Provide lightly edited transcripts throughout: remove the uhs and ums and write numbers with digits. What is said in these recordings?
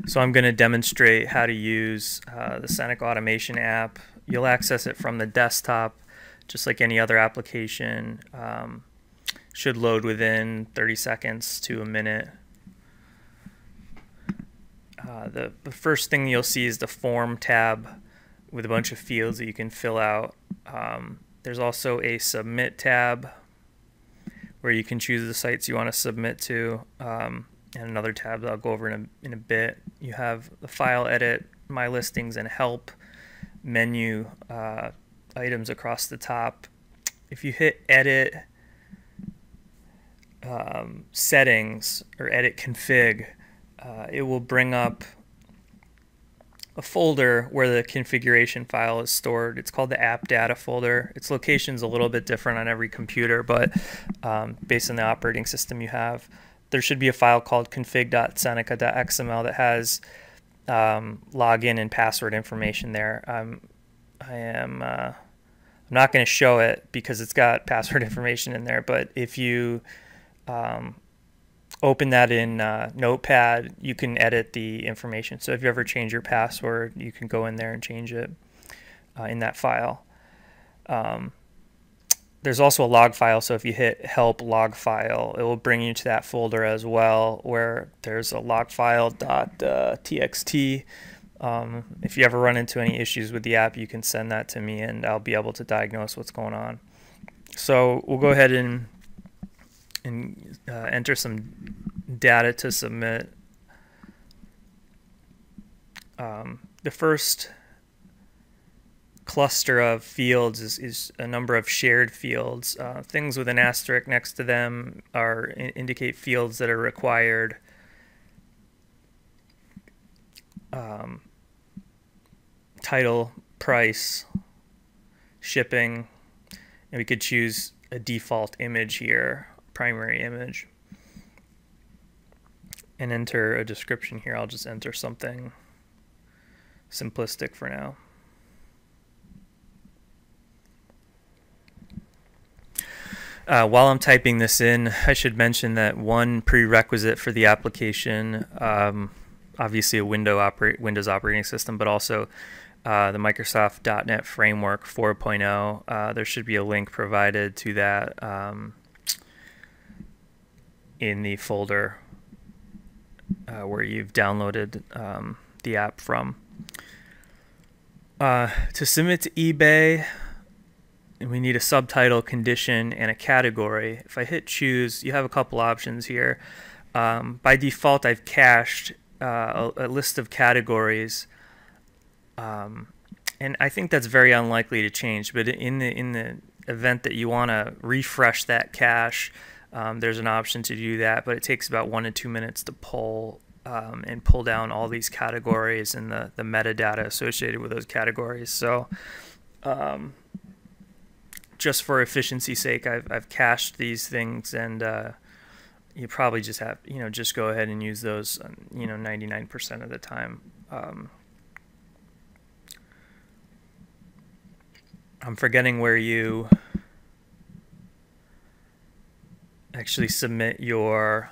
So I'm going to demonstrate how to use the Seneca Automation app. You'll access it from the desktop, just like any other application. Should load within 30 seconds to a minute. The first thing you'll see is the Form tab with a bunch of fields that you can fill out. There's also a Submit tab where you can choose the sites you want to submit to. And another tab that I'll go over in a bit. You have the File, Edit, My Listings, and Help menu items across the top. If you hit Edit Settings or Edit Config, it will bring up a folder where the configuration file is stored. It's called the app data folder. Its location is a little bit different on every computer, but based on the operating system you have, there should be a file called config.seneca.xml that has login and password information there. I'm not going to show it because it's got password information in there, but if you open that in Notepad, you can edit the information. So if you ever change your password, you can go in there and change it in that file. There's also a log file, so if you hit help log file, it will bring you to that folder as well, where there's a log file.txt. If you ever run into any issues with the app, you can send that to me and I'll be able to diagnose what's going on. So we'll go ahead and enter some data to submit. The first cluster of fields is a number of shared fields. Things with an asterisk next to them indicate fields that are required. Title, price, shipping, and we could choose a default image here, primary image, and enter a description here. I'll just enter something simplistic for now. While I'm typing this in, I should mention that one prerequisite for the application, obviously a Windows operating system, but also the Microsoft .NET Framework 4.0. There should be a link provided to that in the folder where you've downloaded the app from. To submit to eBay, we need a subtitle, condition, and a category. If I hit choose, you have a couple options here. By default, I've cached a list of categories, and I think that's very unlikely to change. But in the event that you want to refresh that cache, there's an option to do that. But it takes about 1 to 2 minutes to pull and pull down all these categories and the metadata associated with those categories. So just for efficiency's sake, I've cached these things, and you probably just have, just go ahead and use those, 99% of the time. I'm forgetting where you actually submit your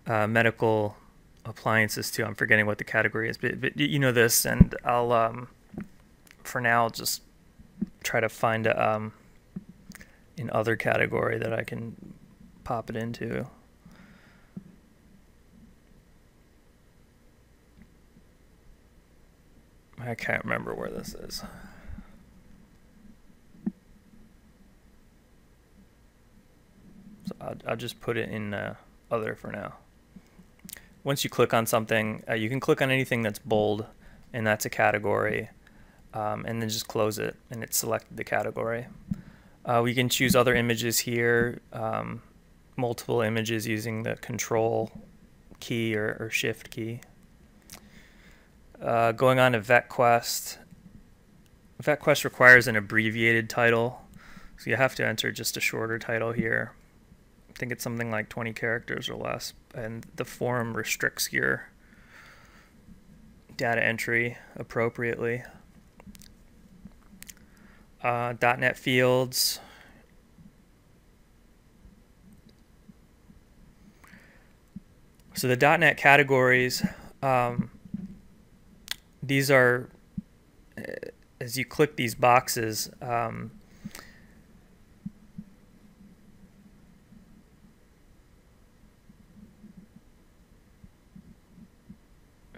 medical appliances to. I'm forgetting what the category is, but you know this, and I'll for now I'll just try to find an other category that I can pop it into. I can't remember where this is. So I'll just put it in other for now. Once you click on something, you can click on anything that's bold, and that's a category, and then just close it, and it's selected the category. We can choose other images here, multiple images using the Control key or Shift key. Going on to VetQuest. VetQuest requires an abbreviated title, so you have to enter just a shorter title here. I think it's something like 20 characters or less, and the form restricts your data entry appropriately. .NET fields. So the .NET categories, these are, as you click these boxes, it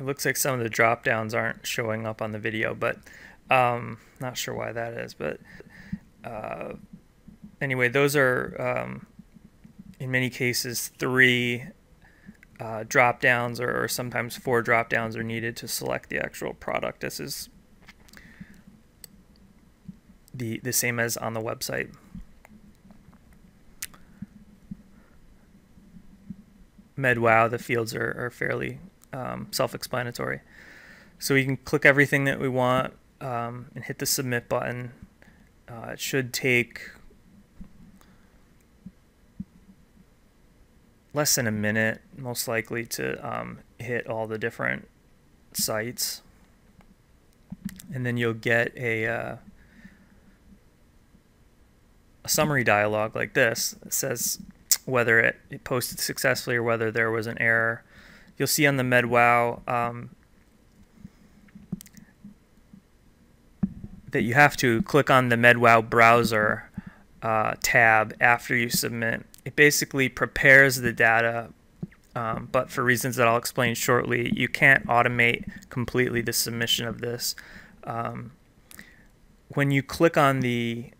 looks like some of the drop downs aren't showing up on the video, but not sure why that is. But anyway, those are in many cases 3 drop downs, or sometimes 4 drop downs are needed to select the actual product. This is the same as on the website. MedWow, the fields are fairly self-explanatory. So we can click everything that we want and hit the submit button. It should take less than a minute, most likely, to hit all the different sites. And then you'll get a summary dialog like this. It says whether it posted successfully or whether there was an error. You'll see on the MedWow that you have to click on the MedWow browser tab after you submit. It basically prepares the data, but for reasons that I'll explain shortly, you can't automate completely the submission of this. When you click on the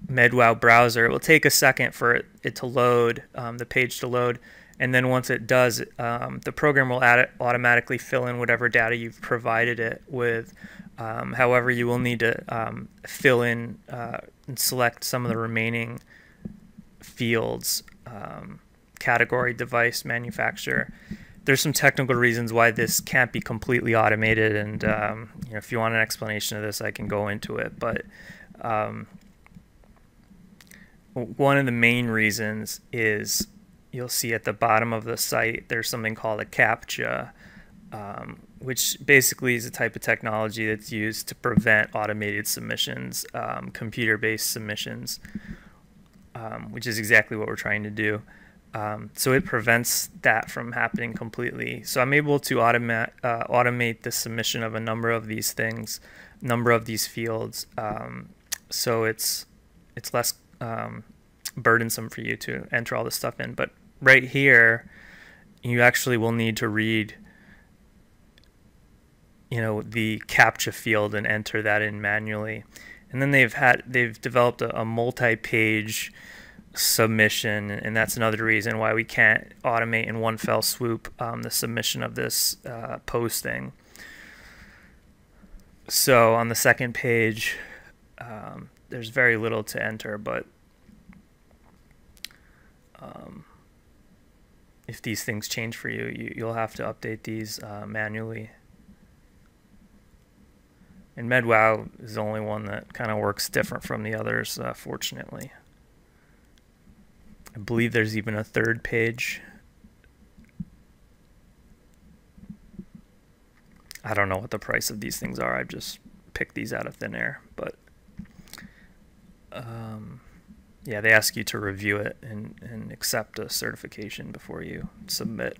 MedWow browser, it will take a second for it to load, the page to load, and then once it does, the program will automatically fill in whatever data you've provided it with. However, you will need to fill in and select some of the remaining fields, category, device, manufacturer. There's some technical reasons why this can't be completely automated, and you know, if you want an explanation of this, I can go into it. But one of the main reasons is you'll see at the bottom of the site there's something called a CAPTCHA, which basically is a type of technology that's used to prevent automated submissions, computer-based submissions, which is exactly what we're trying to do. So it prevents that from happening completely. So I'm able to automate the submission of a number of these things, number of these fields, so it's less burdensome for you to enter all this stuff in. But right here, you actually will need to read, you know, the CAPTCHA field and enter that in manually. And then they've developed a multi-page submission, and that's another reason why we can't automate in one fell swoop the submission of this posting. So on the second page, there's very little to enter, but if these things change for you, you'll have to update these manually. And MedWow is the only one that kind of works different from the others, fortunately. I believe there's even a third page. I don't know what the price of these things are. I've just picked these out of thin air. But yeah, they ask you to review it and accept a certification before you submit.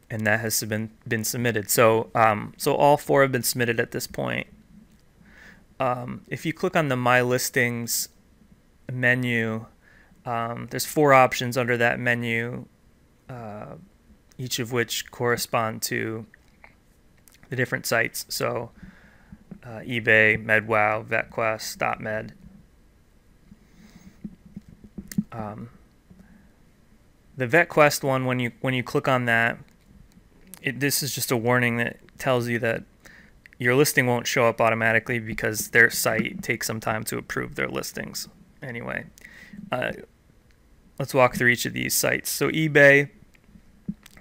And that has been submitted. So so all 4 have been submitted at this point. If you click on the My Listings menu, there's 4 options under that menu, each of which correspond to the different sites. So eBay, MedWow, VetQuest, .med. The VetQuest one, when you click on that, this is just a warning that tells you that your listing won't show up automatically because their site takes some time to approve their listings. Anyway, let's walk through each of these sites. So eBay,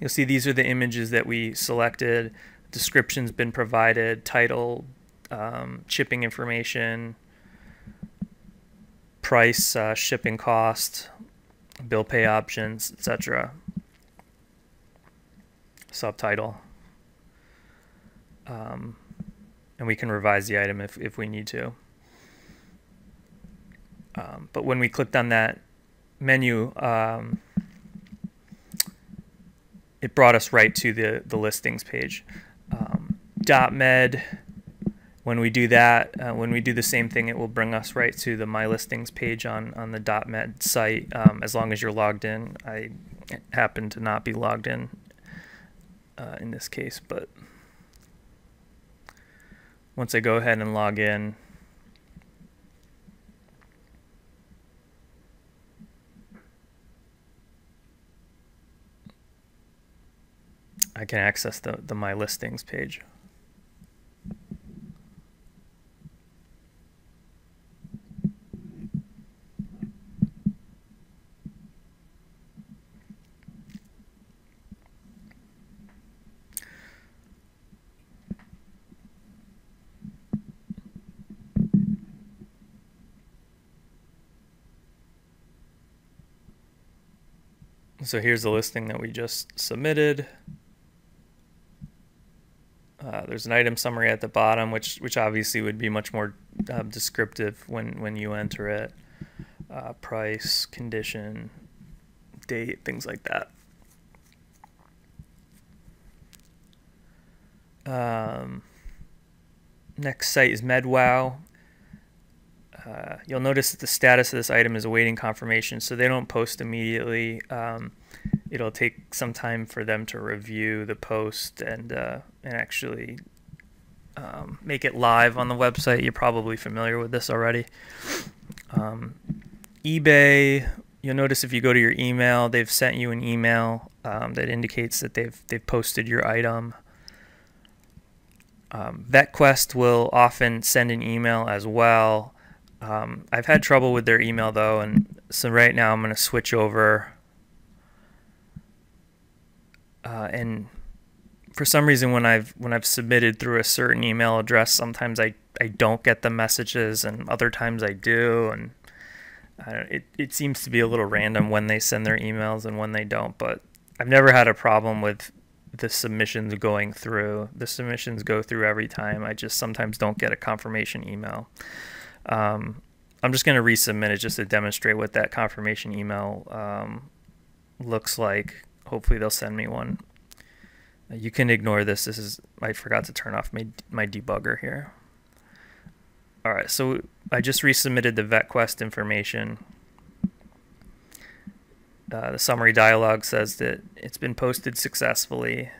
you'll see these are the images that we selected. Description's been provided, title, shipping information, price, shipping cost, bill pay options, etc. Subtitle. And we can revise the item if we need to. But when we clicked on that menu, it brought us right to the listings page. .med, when we do that, when we do the same thing, it will bring us right to the My Listings page on the .med site, as long as you're logged in. I happen to not be logged in this case, but once I go ahead and log in, I can access the My Listings page. So here's the listing that we just submitted. There's an item summary at the bottom, which obviously would be much more descriptive when you enter it. Price, condition, date, things like that. Next site is MedWow. You'll notice that the status of this item is awaiting confirmation, so they don't post immediately. It'll take some time for them to review the post and actually make it live on the website. You're probably familiar with this already. eBay, you'll notice if you go to your email, they've sent you an email that indicates that they've posted your item. VetQuest will often send an email as well. I've had trouble with their email though, and so right now I'm going to switch over. And for some reason, when I've submitted through a certain email address, sometimes I don't get the messages, and other times I do, and it seems to be a little random when they send their emails and when they don't. But I've never had a problem with the submissions going through. The submissions go through every time. I just sometimes don't get a confirmation email. I'm just going to resubmit it just to demonstrate what that confirmation email looks like. Hopefully they'll send me one. You can ignore this. I forgot to turn off my debugger here. All right, so I just resubmitted the VetQuest information. The summary dialog says that it's been posted successfully.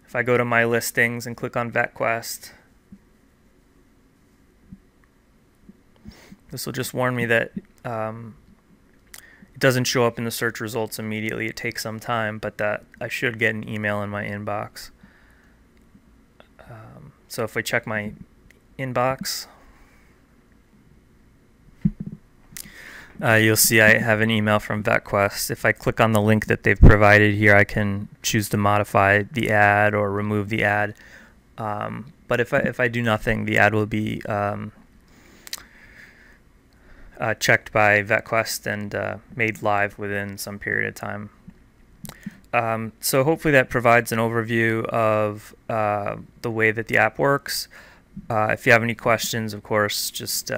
If I go to My Listings and click on VetQuest, this will just warn me that it doesn't show up in the search results immediately. It takes some time, but that I should get an email in my inbox. So if I check my inbox, you'll see I have an email from VetQuest. If I click on the link that they've provided here, I can choose to modify the ad or remove the ad. But if I do nothing, the ad will be checked by VetQuest and made live within some period of time. So hopefully that provides an overview of the way that the app works. If you have any questions, of course, just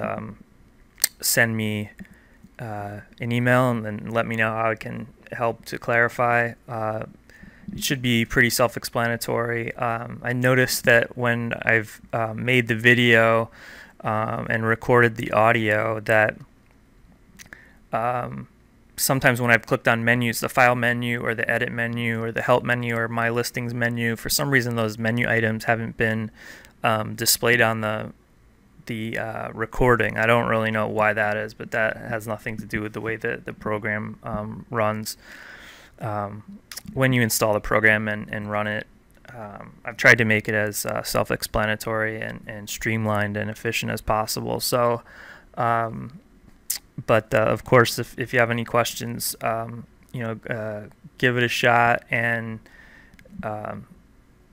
send me an email and then let me know how I can help to clarify. It should be pretty self-explanatory. I noticed that when I've made the video and recorded the audio that sometimes when I've clicked on menus, the file menu or the edit menu or the help menu or My Listings menu, for some reason those menu items haven't been displayed on the recording. I don't really know why that is, but that has nothing to do with the way that the program runs. When you install the program and run it, I've tried to make it as self-explanatory and streamlined and efficient as possible. So but of course, if you have any questions, give it a shot and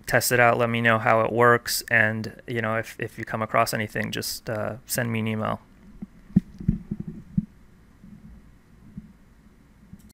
test it out. Let me know how it works, and if you come across anything, just send me an email.